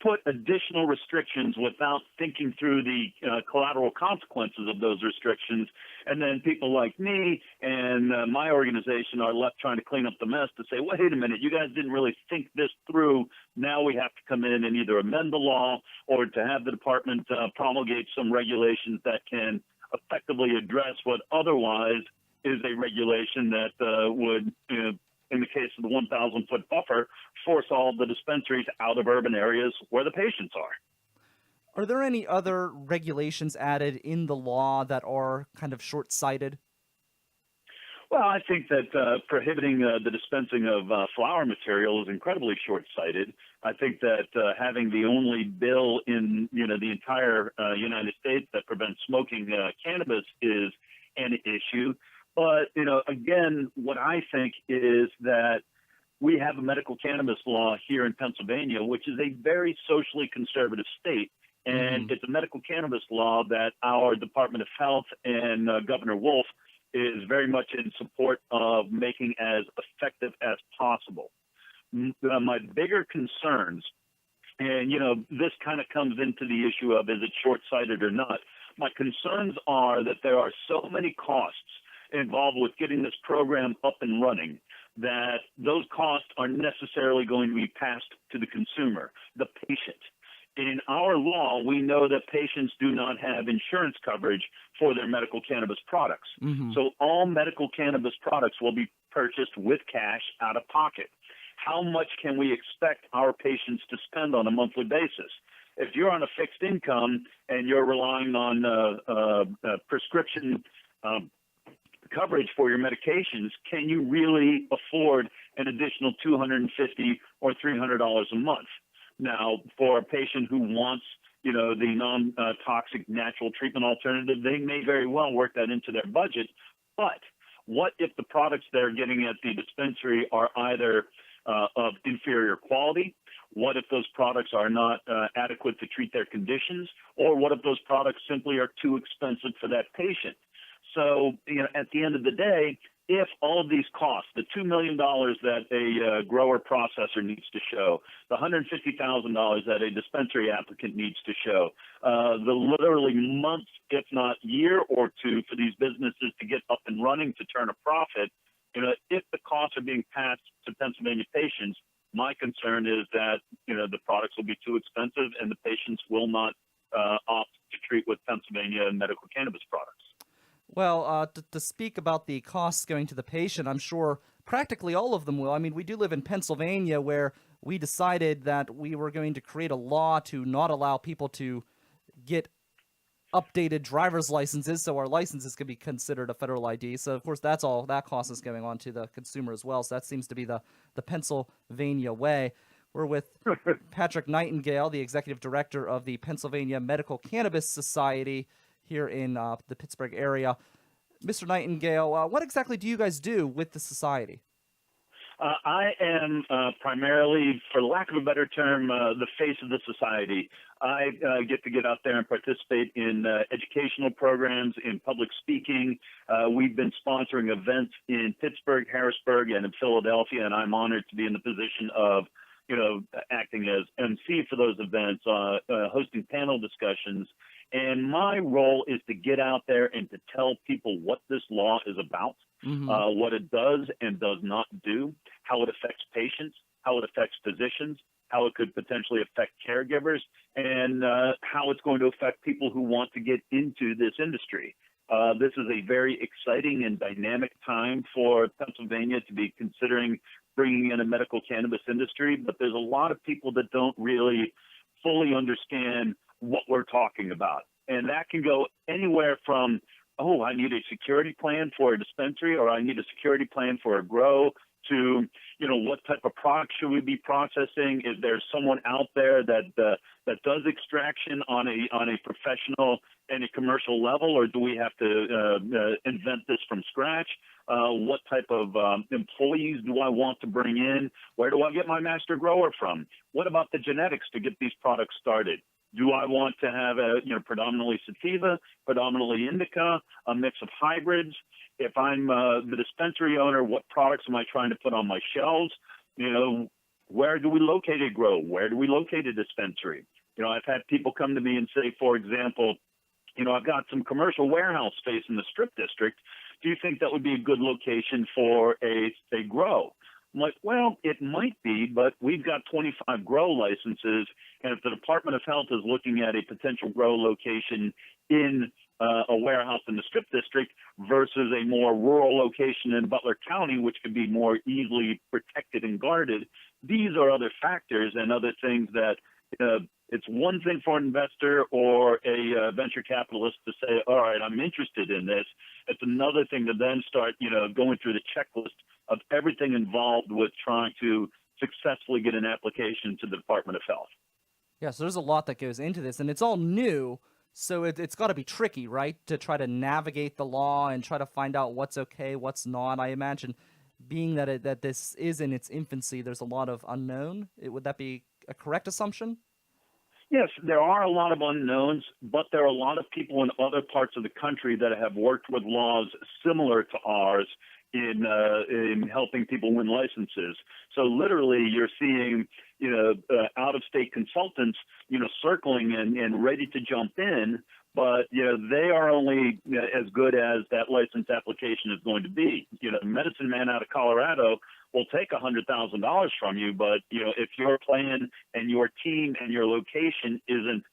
put additional restrictions without thinking through the collateral consequences of those restrictions. And then people like me and my organization are left trying to clean up the mess to say, wait a minute, you guys didn't really think this through. Now we have to come in and either amend the law or to have the department promulgate some regulations that can effectively address what otherwise is a regulation that would, in the case of the 1,000-foot buffer, force all the dispensaries out of urban areas where the patients are. Are there any other regulations added in the law that are kind of short-sighted? Well, I think that prohibiting the dispensing of flower material is incredibly short-sighted. I think that having the only bill in the entire United States that prevents smoking cannabis is an issue. But, again, what I think is that we have a medical cannabis law here in Pennsylvania, which is a very socially conservative state. And it's a medical cannabis law that our Department of Health and Governor Wolf is very much in support of making as effective as possible. My bigger concerns, and, this kind of comes into the issue of is it short-sighted or not. My concerns are that there are so many costs involved with getting this program up and running that those costs are necessarily going to be passed to the consumer, the patient. In our law, we know that patients do not have insurance coverage for their medical cannabis products. So all medical cannabis products will be purchased with cash out of pocket. How much can we expect our patients to spend on a monthly basis? If you're on a fixed income and you're relying on prescription coverage for your medications, can you really afford an additional $250 or $300 a month? Now, for a patient who wants, the non-toxic natural treatment alternative, they may very well work that into their budget. But what if the products they're getting at the dispensary are either of inferior quality? What if those products are not adequate to treat their conditions? Or what if those products simply are too expensive for that patient? So, at the end of the day, if all of these costs, the $2 million that a grower processor needs to show, the $150,000 that a dispensary applicant needs to show, the literally months, if not year or two for these businesses to get up and running to turn a profit, if the costs are being passed to Pennsylvania patients, My concern is that, the products will be too expensive and the patients will not opt to treat with Pennsylvania medical cannabis products. Well, to speak about the costs going to the patient, I'm sure practically all of them will. I mean, we do live in Pennsylvania where we decided that we were going to create a law to not allow people to get updated driver's licenses, so our licenses could be considered a federal ID. So, of course, that's all that cost is going on to the consumer as well. So that seems to be the Pennsylvania way. We're with Patrick Nightingale, the executive director of the Pennsylvania Medical Cannabis Society here in the Pittsburgh area. Mr. Nightingale, what exactly do you guys do with the society? I am primarily, for lack of a better term, the face of the society. I get out there and participate in educational programs, in public speaking. We've been sponsoring events in Pittsburgh, Harrisburg, and in Philadelphia, and I'm honored to be in the position of, acting as MC for those events, hosting panel discussions. And my role is to get out there and to tell people what this law is about, what it does and does not do, how it affects patients, how it affects physicians, how it could potentially affect caregivers, and how it's going to affect people who want to get into this industry. This is a very exciting and dynamic time for Pennsylvania to be considering bringing in a medical cannabis industry, but there's a lot of people that don't really fully understand what we're talking about. And that can go anywhere from, oh, I need a security plan for a dispensary, or I need a security plan for a grow, to, what type of product should we be processing? Is there someone out there that does extraction on a professional and a commercial level, or do we have to invent this from scratch? What type of employees do I want to bring in? Where do I get my master grower from? What about the genetics to get these products started? Do I want to have a predominantly sativa, predominantly indica, a mix of hybrids? If I'm the dispensary owner, what products am I trying to put on my shelves? Where do we locate a grow? Where do we locate a dispensary? I've had people come to me and say, for example, I've got some commercial warehouse space in the Strip District. Do you think that would be a good location for a grow? I'm like, well, it might be, but we've got 25 grow licenses, and if the Department of Health is looking at a potential grow location in a warehouse in the Strip District versus a more rural location in Butler County, which could be more easily protected and guarded, these are other factors and other things that it's one thing for an investor or a venture capitalist to say, all right, I'm interested in this. It's another thing to then start, going through the checklist of everything involved with trying to successfully get an application to the Department of Health. Yeah, so there's a lot that goes into this, and it's all new, so it's got to be tricky, right, to try to navigate the law and try to find out what's okay, what's not. I imagine, being that this is in its infancy, there's a lot of unknown. Would that be a correct assumption? Yes, there are a lot of unknowns, but there are a lot of people in other parts of the country that have worked with laws similar to ours in helping people win licenses. So literally, you're seeing out-of-state consultants circling and ready to jump in, but they are only as good as that license application is going to be. Medicine Man out of Colorado will take $100,000 from you, but if your plan and your team and your location isn't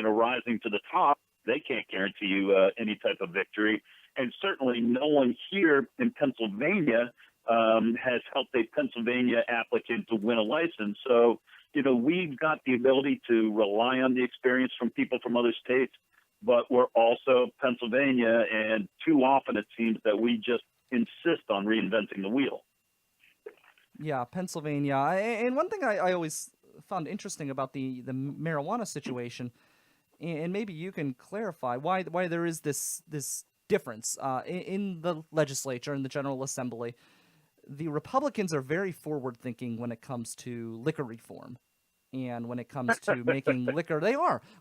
rising to the top, they can't guarantee you any type of victory. And certainly no one here in Pennsylvania has helped a Pennsylvania applicant to win a license. So, we've got the ability to rely on the experience from people from other states, but we're also Pennsylvania, and too often it seems that we just insist on reinventing the wheel. Yeah, Pennsylvania. And one thing I always found interesting about the marijuana situation, and maybe you can clarify why there is this difference in the legislature and the General Assembly. The Republicans are very forward-thinking when it comes to liquor reform. And when it comes to making liquor,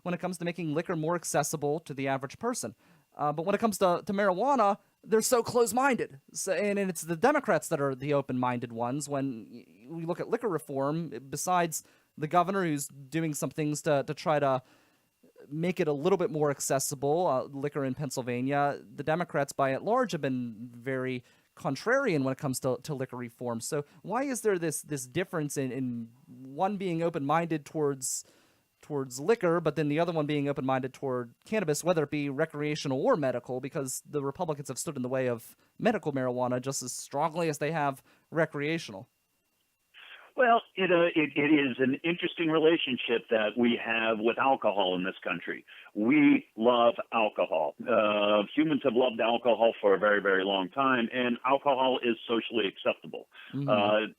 when it comes to making liquor more accessible to the average person. But when it comes to marijuana, they're so close-minded. And it's the Democrats that are the open-minded ones. When we look at liquor reform, besides the governor who's doing some things to try to make it a little bit more accessible, liquor in Pennsylvania, the Democrats by and large have been very contrarian when it comes to liquor reform. So why is there this difference in one being open-minded towards liquor, but then the other one being open-minded toward cannabis, whether it be recreational or medical, because the Republicans have stood in the way of medical marijuana just as strongly as they have recreational? Well, it is an interesting relationship that we have with alcohol in this country. We love alcohol. Humans have loved alcohol for a very, very long time, and alcohol is socially acceptable.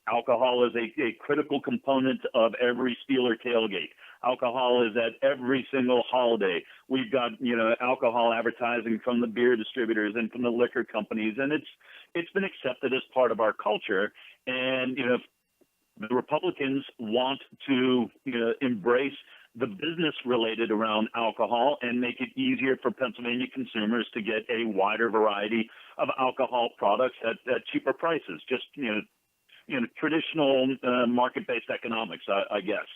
Alcohol is a critical component of every Steeler tailgate. Alcohol is at every single holiday. We've got, alcohol advertising from the beer distributors and from the liquor companies, and it's been accepted as part of our culture. And, the Republicans want to embrace the business related around alcohol and make it easier for Pennsylvania consumers to get a wider variety of alcohol products at cheaper prices. Just traditional market-based economics, I guess.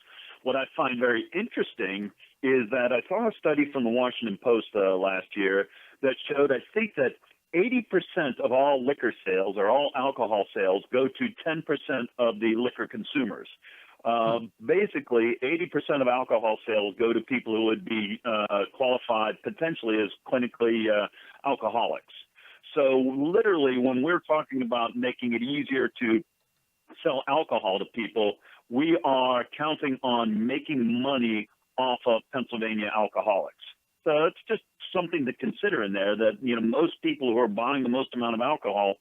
What I find very interesting is that I saw a study from the Washington Post last year that showed, I think, that 80% of all liquor sales or all alcohol sales go to 10% of the liquor consumers. Basically, 80% of alcohol sales go to people who would be qualified potentially as clinically alcoholics. So literally, when we're talking about making it easier to sell alcohol to people, we are counting on making money off of Pennsylvania alcoholics. So it's just something to consider in there that, most people who are buying the most amount of alcohol,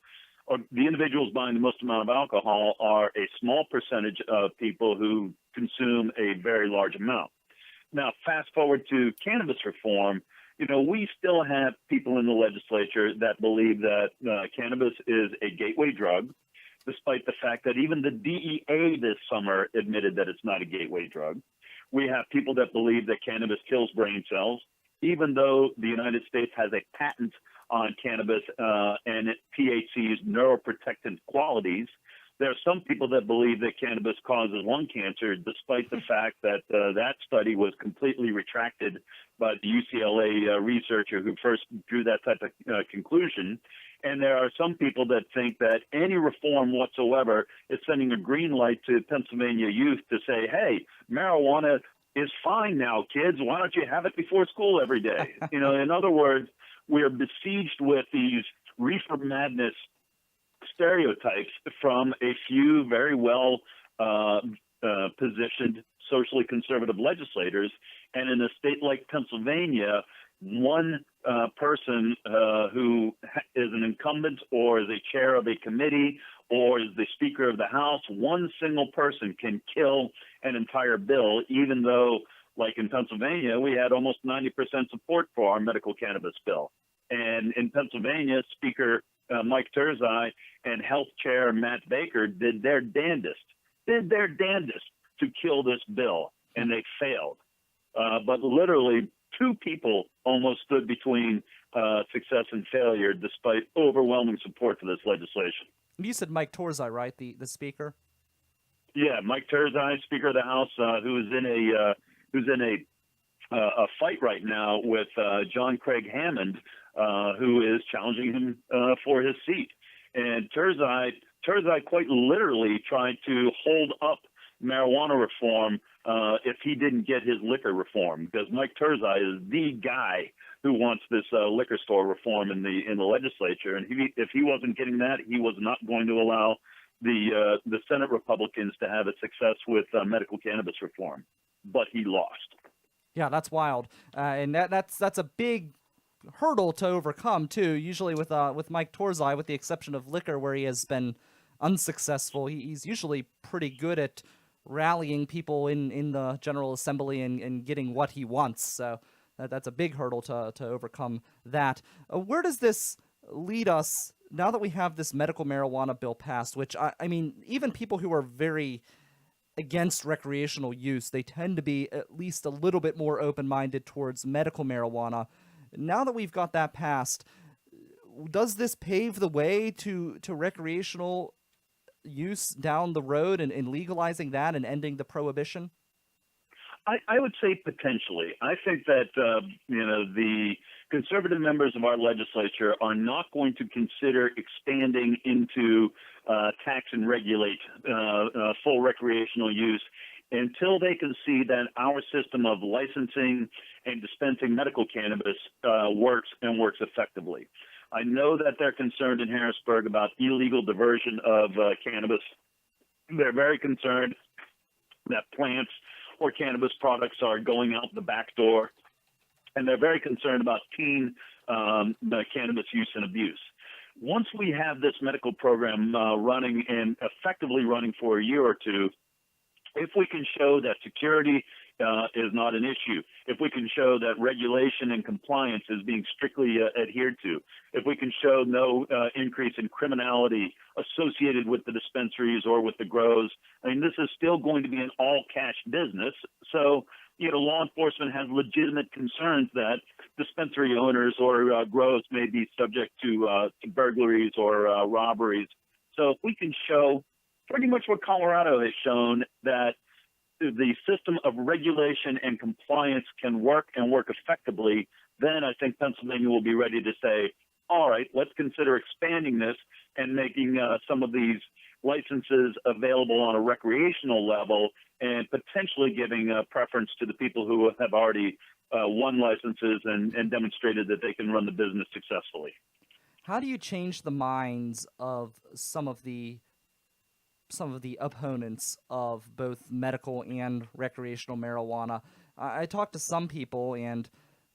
or the individuals buying the most amount of alcohol, are a small percentage of people who consume a very large amount. Now, fast forward to cannabis reform, we still have people in the legislature that believe that cannabis is a gateway drug, despite the fact that even the DEA this summer admitted that it's not a gateway drug. We have people that believe that cannabis kills brain cells, even though the United States has a patent on cannabis and THC's neuroprotectant qualities. There are some people that believe that cannabis causes lung cancer, despite the fact that that study was completely retracted by the UCLA researcher who first drew that type of conclusion. And there are some people that think that any reform whatsoever is sending a green light to Pennsylvania youth to say, hey, marijuana is fine now, kids. Why don't you have it before school every day? In other words, we are besieged with these reefer madness stereotypes from a few very well positioned socially conservative legislators. And in a state like Pennsylvania, one person who is an incumbent or is a chair of a committee or is the Speaker of the House, one single person can kill an entire bill, even though, like in Pennsylvania, we had almost 90% support for our medical cannabis bill. And in Pennsylvania, Speaker Mike Turzai and Health Chair Matt Baker did their damnedest to kill this bill, and they failed. But literally, two people almost stood between success and failure, despite overwhelming support for this legislation. You said Mike Turzai, right? The speaker. Yeah, Mike Turzai, Speaker of the House, who's in a fight right now with John Craig Hammond, who is challenging him for his seat. And Turzai quite literally tried to hold up marijuana reform if he didn't get his liquor reform, because Mike Turzai is the guy who wants this liquor store reform in the legislature. And if he wasn't getting that, he was not going to allow the Senate Republicans to have a success with medical cannabis reform. But he lost. Yeah, that's wild, and that's a big hurdle to overcome too. Usually with Mike Turzai, with the exception of liquor, where he has been unsuccessful, he's usually pretty good at rallying people in the General Assembly and getting what he wants. So that's a big hurdle to overcome that. Where does this lead us now that we have this medical marijuana bill passed? Which I mean, even people who are very against recreational use, they tend to be at least a little bit more open-minded towards medical marijuana. Now that we've got that passed, does this pave the way to recreational use down the road and legalizing that and ending the prohibition? I would say potentially. I think that the conservative members of our legislature are not going to consider expanding into tax and regulate full recreational use until they can see that our system of licensing and dispensing medical cannabis works and works effectively. I know that they're concerned in Harrisburg about illegal diversion of cannabis. They're very concerned that plants or cannabis products are going out the back door, and they're very concerned about teen cannabis use and abuse. Once we have this medical program running and effectively running for a year or two, if we can show that security is not an issue, if we can show that regulation and compliance is being strictly adhered to, if we can show no increase in criminality associated with the dispensaries or with the grows, I mean, this is still going to be an all-cash business. So, law enforcement has legitimate concerns that dispensary owners or grows may be subject to burglaries or robberies. So if we can show pretty much what Colorado has shown, that the system of regulation and compliance can work and work effectively, then I think Pennsylvania will be ready to say, all right, let's consider expanding this and making some of these licenses available on a recreational level and potentially giving preference to the people who have already won licenses and demonstrated that they can run the business successfully. How do you change the minds of some of the opponents of both medical and recreational marijuana? I talked to some people, and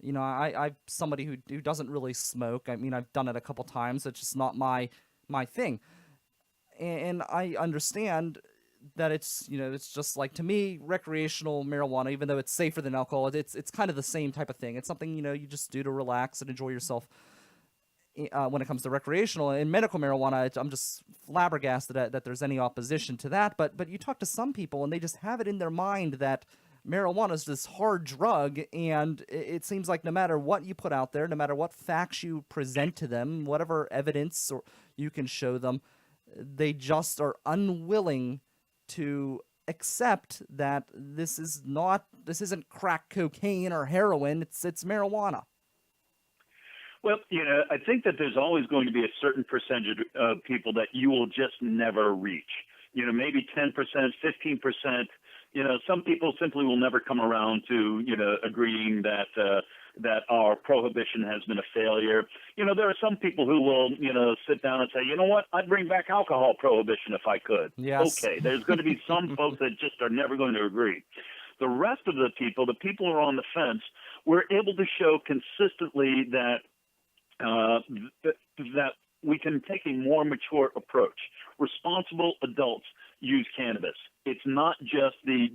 I'm somebody who doesn't really smoke. I mean, I've done it a couple times. It's just not my thing, and I understand that it's just like, to me, recreational marijuana, even though it's safer than alcohol, it's kind of the same type of thing. It's something you just do to relax and enjoy yourself. When it comes to recreational and medical marijuana, I'm just flabbergasted that there's any opposition to that. But you talk to some people, and they just have it in their mind that marijuana is this hard drug, and it seems like no matter what you put out there, no matter what facts you present to them, whatever evidence or you can show them, they just are unwilling to accept that this isn't crack cocaine or heroin. It's marijuana. Well, I think that there's always going to be a certain percentage of people that you will just never reach. Maybe 10%, 15%. Some people simply will never come around to, agreeing that our prohibition has been a failure. There are some people who will, sit down and say, you know what, I'd bring back alcohol prohibition if I could. Yes. Okay, there's going to be some folks that just are never going to agree. The rest of the people who are on the fence, we're able to show consistently that that we can take a more mature approach. Responsible adults use cannabis. It's not just the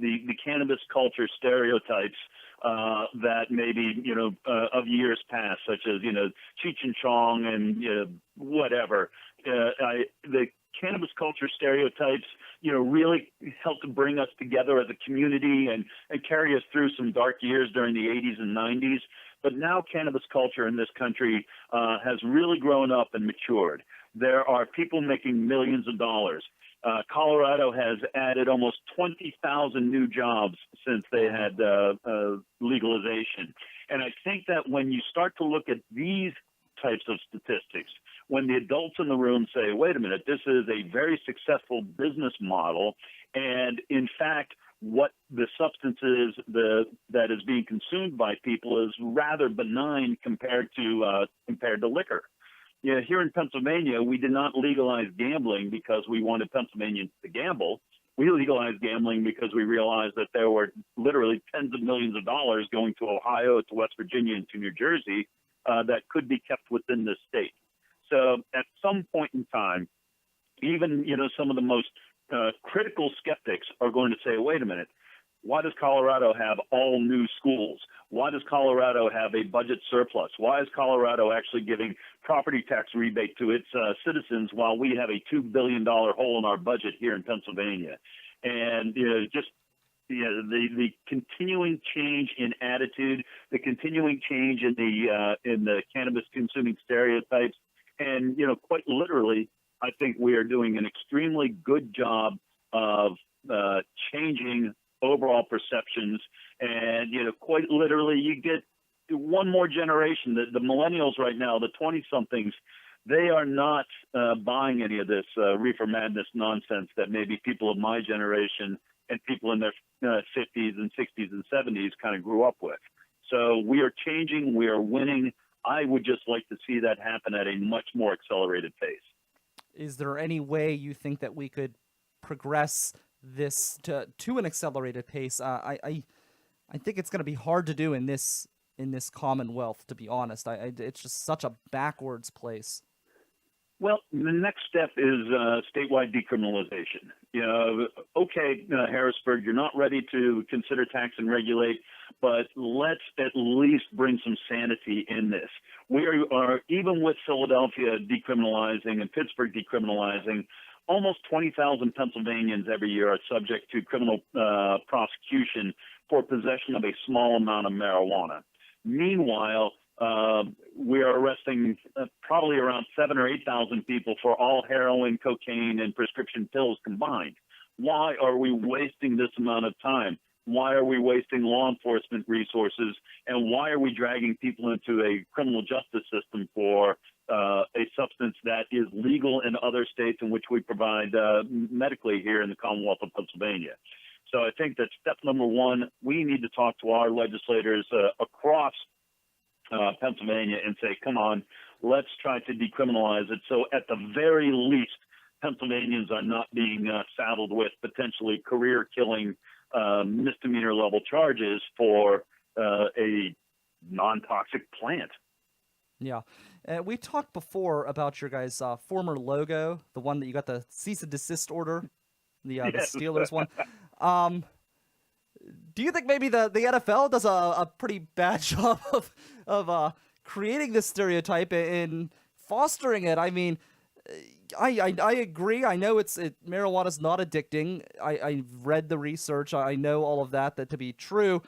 cannabis culture stereotypes that maybe, of years past, such as, Cheech and Chong and, whatever. The cannabis culture stereotypes, really helped to bring us together as a community and carry us through some dark years during the 80s and 90s. But now cannabis culture in this country has really grown up and matured. There are people making millions of dollars. Colorado has added almost 20,000 new jobs since they had legalization. And I think that when you start to look at these types of statistics, when the adults in the room say, wait a minute, this is a very successful business model, and in fact, what the substance is that is being consumed by people is rather benign compared to liquor. Here in Pennsylvania, we did not legalize gambling because we wanted Pennsylvanians to gamble. We legalized gambling because we realized that there were literally tens of millions of dollars going to Ohio, to West Virginia, and to New Jersey that could be kept within this state. So at some point in time, even some of the most critical skeptics are going to say, wait a minute, why does Colorado have all new schools? Why does Colorado have a budget surplus? Why is Colorado actually giving property tax rebate to its citizens while we have a $2 billion hole in our budget here in Pennsylvania? And the continuing change in attitude, the continuing change in the cannabis consuming stereotypes, and quite literally, I think we are doing an extremely good job of changing overall perceptions. And, quite literally, you get one more generation. The millennials right now, the 20-somethings, they are not buying any of this reefer madness nonsense that maybe people of my generation and people in their 50s and 60s and 70s kind of grew up with. So we are changing. We are winning. I would just like to see that happen at a much more accelerated pace. Is there any way you think that we could progress this to an accelerated pace? I think it's going to be hard to do in this Commonwealth, to be honest. It's just such a backwards place. Well, the next step is statewide decriminalization. Okay, Harrisburg, you're not ready to consider tax and regulate, but let's at least bring some sanity in this. We are even with Philadelphia decriminalizing and Pittsburgh decriminalizing, almost 20,000 Pennsylvanians every year are subject to criminal prosecution for possession of a small amount of marijuana. Meanwhile, we are arresting probably around 7,000 or 8,000 people for all heroin, cocaine, and prescription pills combined. Why are we wasting this amount of time? Why are we wasting law enforcement resources? And why are we dragging people into a criminal justice system for a substance that is legal in other states in which we provide medically here in the Commonwealth of Pennsylvania? So I think that step number one, we need to talk to our legislators across Pennsylvania and say, come on, let's try to decriminalize it. So at the very least, Pennsylvanians are not being saddled with potentially career-killing misdemeanor level charges for a non-toxic plant. Yeah. We talked before about your guys' former logo, the one that you got the cease and desist order, the Yes. Steelers one. Do you think maybe the NFL does a pretty bad job of creating this stereotype and fostering it? I mean, I agree. I know marijuana's not addicting. I've read the research. I know all of that to be true.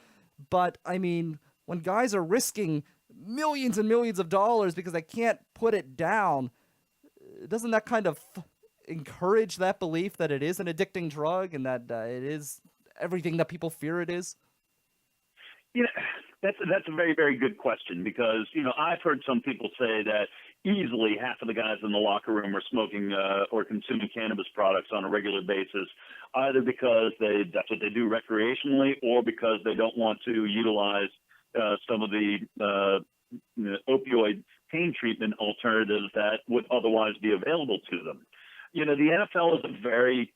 But I mean, when guys are risking millions and millions of dollars because they can't put it down, doesn't that kind of encourage that belief that it is an addicting drug and that it is everything that people fear it is? That's a very, very good question because, I've heard some people say that easily half of the guys in the locker room are smoking or consuming cannabis products on a regular basis, either because that's what they do recreationally or because they don't want to utilize some of the opioid pain treatment alternatives that would otherwise be available to them. The NFL is a very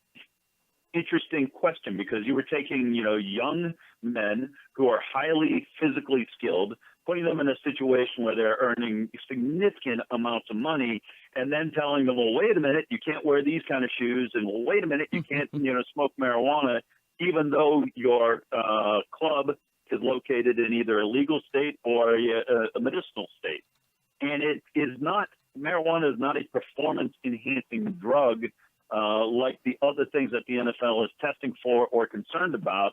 interesting question because you were taking, young men who are highly physically skilled, putting them in a situation where they're earning significant amounts of money, and then telling them, well, wait a minute, you can't wear these kind of shoes, and well, wait a minute, you can't, smoke marijuana, even though your club is located in either a legal state or a medicinal state. And marijuana is not a performance-enhancing drug like the other things that the NFL is testing for or concerned about.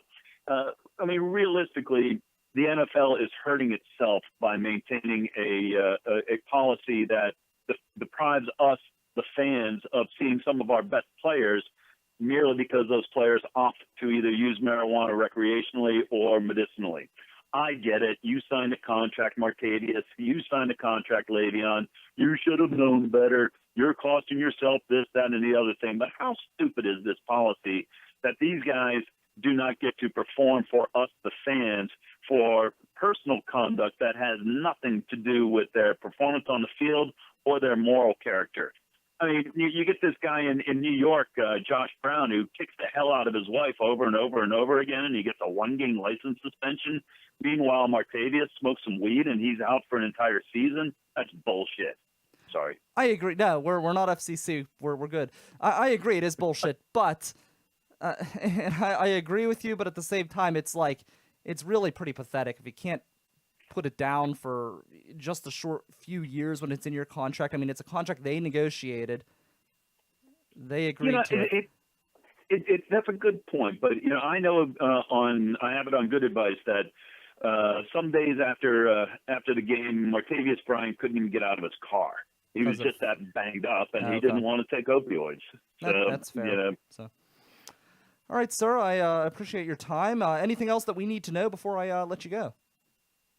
Realistically, the NFL is hurting itself by maintaining a policy that deprives us, the fans, of seeing some of our best players merely because those players opt to either use marijuana recreationally or medicinally. I get it. You signed a contract, Martavius. You signed a contract, Le'Veon. You should have known better. You're costing yourself this, that, and the other thing. But how stupid is this policy that these guys do not get to perform for us, the fans, for personal conduct that has nothing to do with their performance on the field or their moral character? I mean, you get this guy in New York, Josh Brown, who kicks the hell out of his wife over and over and over again, and he gets a one-game license suspension. Meanwhile, Martavius smokes some weed, and he's out for an entire season. That's bullshit. Sorry. I agree. No, we're not FCC. We're good. I agree. It is bullshit, but and I agree with you. But at the same time, it's really pretty pathetic if you can't put it down for just a short few years when it's in your contract. I mean, it's a contract they negotiated. They agreed to it. That's a good point. But, I know I have it on good advice that some days after the game, Martavius Bryant couldn't even get out of his car. He was just that banged up, and he didn't want to take opioids. So, that's fair. So. All right, sir. I appreciate your time. Anything else that we need to know before I let you go?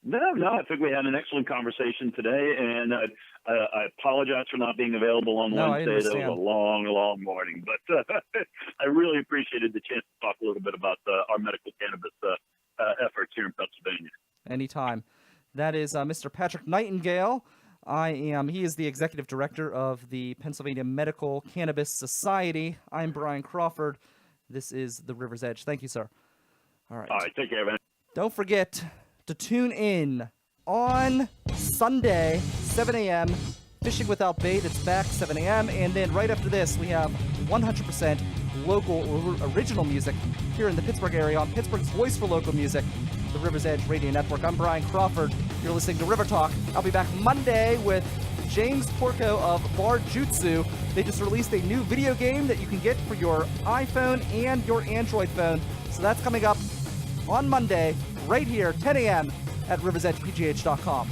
No, I think we had an excellent conversation today, and I apologize for not being available on Wednesday. That was a long morning, but I really appreciated the chance to talk a little bit about our medical cannabis efforts here in Pennsylvania. Anytime. That is Mr. Patrick Nightingale. He is the executive director of the Pennsylvania Medical Cannabis Society. I'm Brian Crawford. This is the River's Edge. Thank you, sir. All right. All right, take care, man. Don't forget to tune in on Sunday, 7 a.m., Fishing Without Bait. It's back 7 a.m. And then right after this, we have 100% local original music here in the Pittsburgh area on Pittsburgh's Voice for Local Music, the River's Edge Radio Network. I'm Brian Crawford. You're listening to River Talk. I'll be back Monday with James Porco of Bar Jutsu. They just released a new video game that you can get for your iPhone and your Android phone. So that's coming up on Monday, right here, 10 a.m. at riversedgepgh.com.